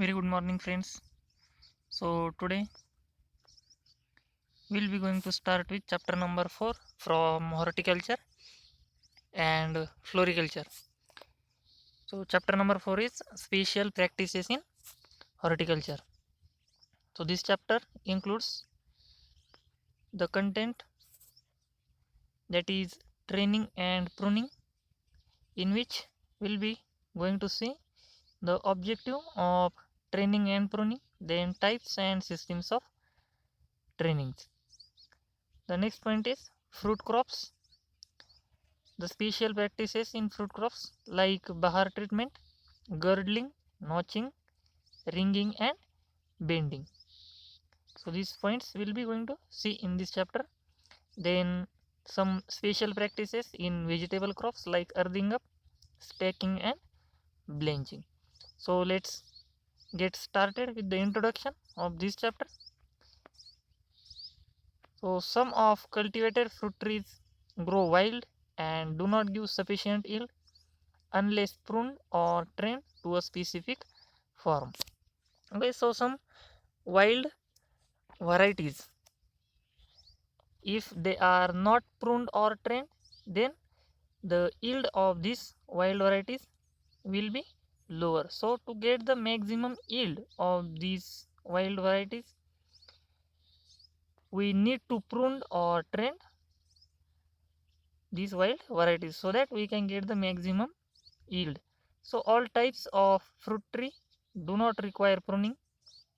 Very good morning, friends. So, today we'll be going to start with chapter number 4 from horticulture and floriculture. So, chapter number 4 is special practices in horticulture. So, this chapter includes the content that is training and pruning, in which we'll be going to see the objective of training and pruning, then types and systems of trainings. The next point is fruit crops. The special practices in fruit crops like bahar treatment, girdling, notching, ringing and bending. So these points we'll be going to see in this chapter. Then some special practices in vegetable crops like earthing up, stacking and blanching. So let's get started with the introduction of this chapter. So some of cultivated fruit trees grow wild and do not give sufficient yield unless pruned or trained to a specific form. Okay, so some wild varieties, if they are not pruned or trained, then the yield of these wild varieties will be lower. So to get the maximum yield of these wild varieties, we need to prune or train these wild varieties so that we can get the maximum yield. So all types of fruit tree do not require pruning.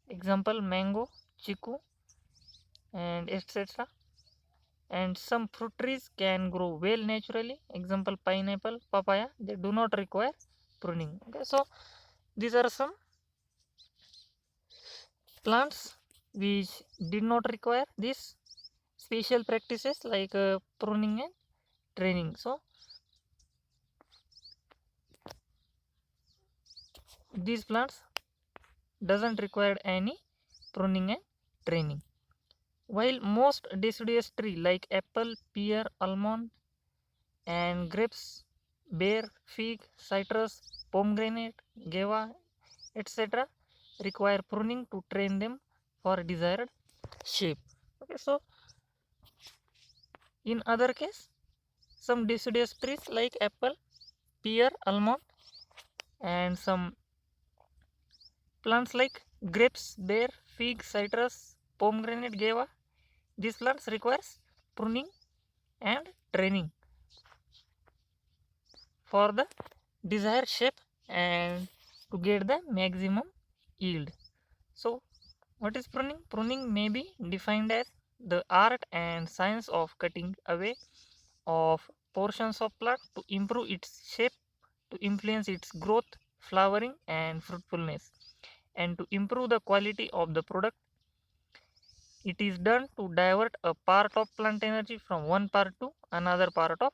Example, mango, chiku and etc. And some fruit trees can grow well naturally. Example, pineapple, papaya, they do not require pruning. Okay, so these are some plants which did not require these special practices like pruning and training. So these plants doesn't require any pruning and training, while most deciduous tree like apple, pear, almond and grapes, bear, fig, citrus, pomegranate, guava, etc. require pruning to train them for desired shape. Okay, so in other case, some deciduous trees like apple, pear, almond and some plants like grapes, bear, fig, citrus, pomegranate, guava, these plants requires pruning and training for the desired shape and to get the maximum yield. So what is pruning? Pruning may be defined as the art and science of cutting away of portions of plant to improve its shape, to influence its growth, flowering and fruitfulness, and to improve the quality of the product. It is done to divert a part of plant energy from one part to another part of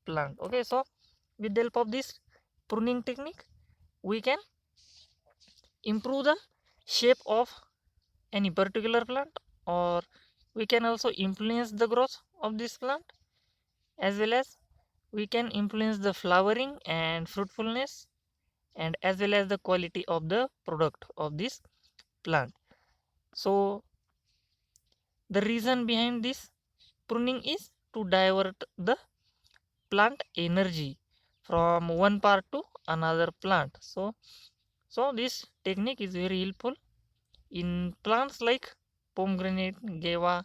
plant. Okay, so with the help of this pruning technique, we can improve the shape of any particular plant, or we can also influence the growth of this plant, as well as we can influence the flowering and fruitfulness, and as well as the quality of the product of this plant. So the reason behind this pruning is to divert the plant energy from one part to another plant. So this technique is very helpful in plants like pomegranate, guava,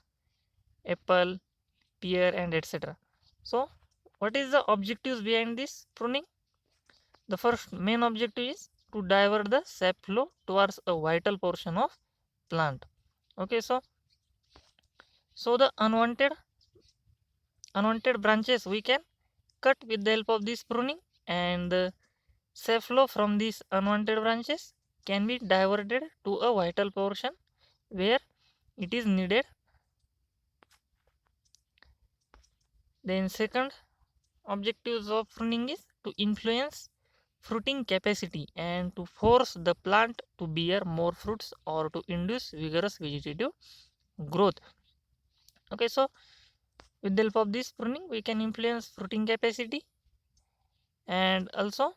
apple, pear and etc. So what is the objectives behind this pruning? The first main objective is to divert the sap flow towards a vital portion of plant. Okay, so the unwanted branches we can cut with the help of this pruning, and the sap flow from these unwanted branches can be diverted to a vital portion where it is needed. Then second objectives of pruning is to influence fruiting capacity and to force the plant to bear more fruits or to induce vigorous vegetative growth. Okay, so with the help of this pruning we can influence fruiting capacity, and also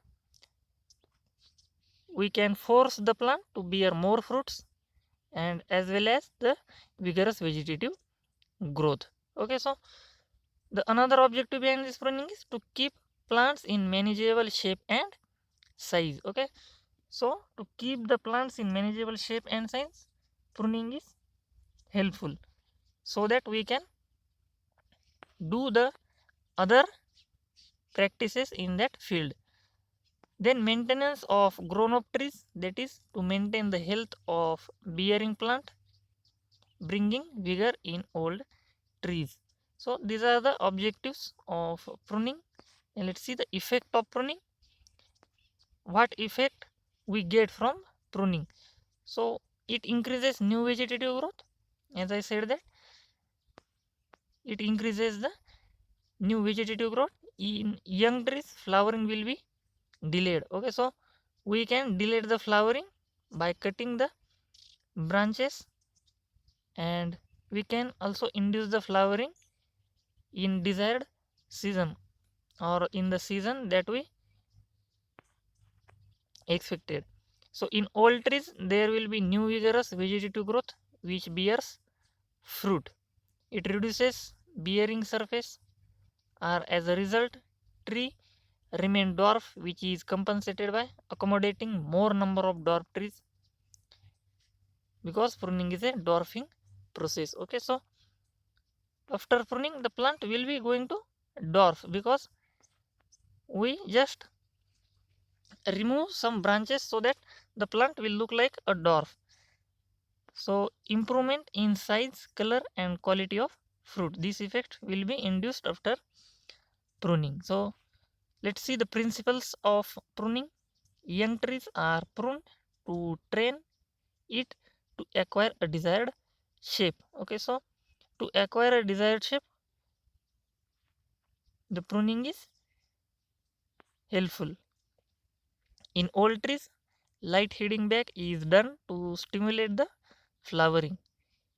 we can force the plant to bear more fruits and as well as the vigorous vegetative growth. Okay, so the another objective behind this pruning is to keep plants in manageable shape and size. Okay, so to keep the plants in manageable shape and size, pruning is helpful so that we can do the other practices in that field. Then maintenance of grown up trees, that is to maintain the health of bearing plant, bringing vigor in old trees. So these are the objectives of pruning. And let's see the effect of pruning. What effect we get from pruning? So it increases new vegetative growth. As I said that it increases the new vegetative growth. In young trees, flowering will be delayed. Okay, so we can delay the flowering by cutting the branches, and we can also induce the flowering in desired season or in the season that we expected. So in old trees there will be new vigorous vegetative growth which bears fruit. It reduces bearing surface, or as a result tree remain dwarf, which is compensated by accommodating more number of dwarf trees, because pruning is a dwarfing process. Okay, so after pruning the plant will be going to dwarf because we just remove some branches so that the plant will look like a dwarf. So improvement in size, color and quality of fruit, this effect will be induced after pruning. So let's see the principles of pruning. Young trees are pruned to train it to acquire a desired shape. Okay, so to acquire a desired shape, the pruning is helpful. In old trees, light heading back is done to stimulate the flowering.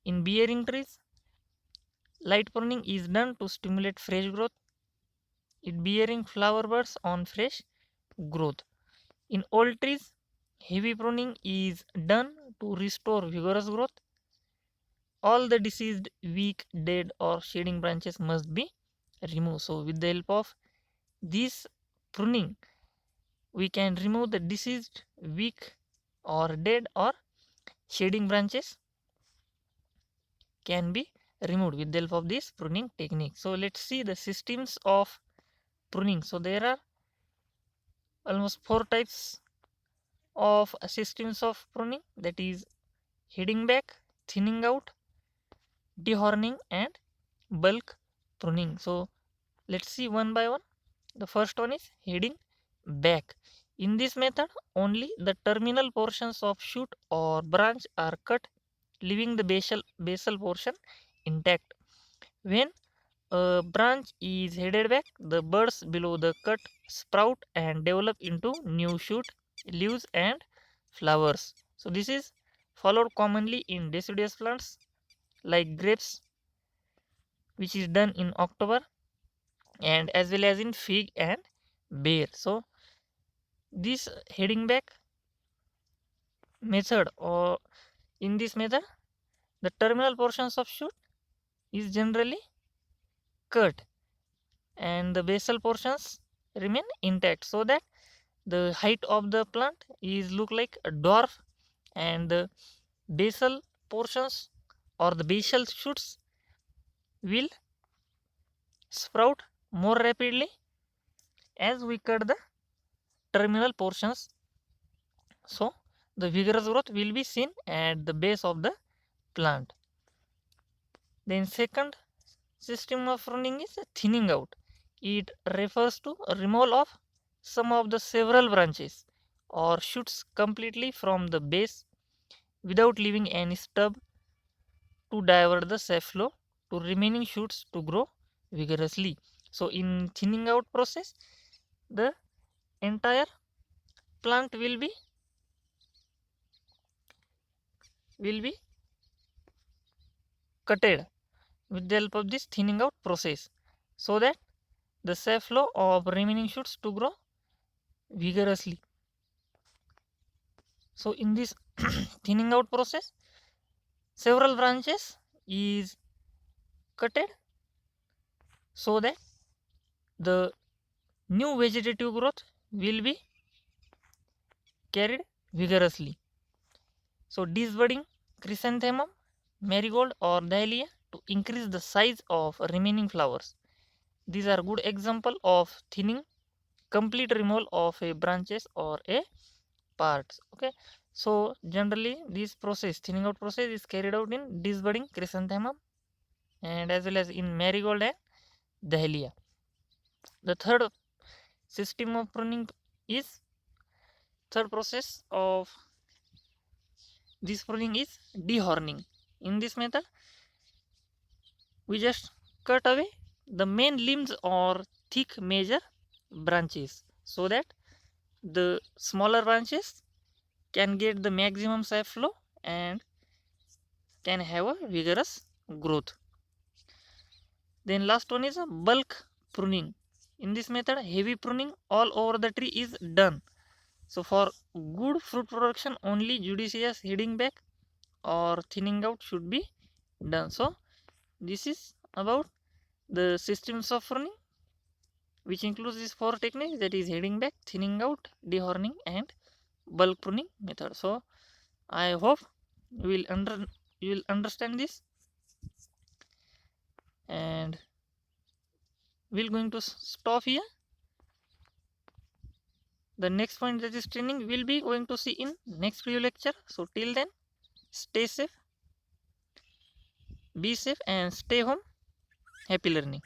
In bearing trees, light pruning is done to stimulate fresh growth. In bearing flower buds on fresh growth. In old trees, heavy pruning is done to restore vigorous growth. All the diseased, weak, dead or shading branches must be removed. So with the help of this pruning, we can remove the diseased, weak or dead or shading branches can be removed with the help of this pruning technique. So let's see the systems of pruning. So there are almost 4 types of systems of pruning, that is heading back, thinning out, dehorning and bulk pruning. So let's see one by one. The first one is heading back. In this method, only the terminal portions of shoot or branch are cut, leaving the basal portion intact. When a branch is headed back, the buds below the cut sprout and develop into new shoot, leaves and flowers. So this is followed commonly in deciduous plants like grapes, which is done in October, and as well as in fig and bear. So this heading back method, or in this method, the terminal portions of shoot is generally cut and the basal portions remain intact, so that the height of the plant is look like a dwarf, and the basal portions or the basal shoots will sprout more rapidly as we cut the terminal portions. So the vigorous growth will be seen at the base of the plant. Then second system of pruning is thinning out. It refers to removal of some of the several branches or shoots completely from the base without leaving any stub, to divert the sap flow to remaining shoots to grow vigorously. So in thinning out process, the entire plant will be cutted with the help of this thinning out process, so that the sap flow of remaining shoots to grow vigorously. So in this thinning out process, several branches is cutted so that the new vegetative growth will be carried vigorously. So disbudding chrysanthemum, marigold or dahlia to increase the size of remaining flowers. These are good example of thinning, complete removal of a branches or a parts. Okay, so generally this process, thinning out process, is carried out in disbudding chrysanthemum and as well as in marigold and dahlia. The third system of pruning is third process of this pruning is dehorning. In this method, we just cut away the main limbs or thick major branches so that the smaller branches can get the maximum sap flow and can have a vigorous growth. Then last one is a bulk pruning. In this method, heavy pruning all over the tree is done. So for good fruit production, only judicious heading back or thinning out should be done. So this is about the systems of pruning, which includes these four techniques, that is heading back, thinning out, dehorning and bulk pruning method. So I hope you will understand this, and we're going to stop here. The next point, that is training, will be going to see in next video lecture. So till then, stay safe, be safe and stay home. Happy learning.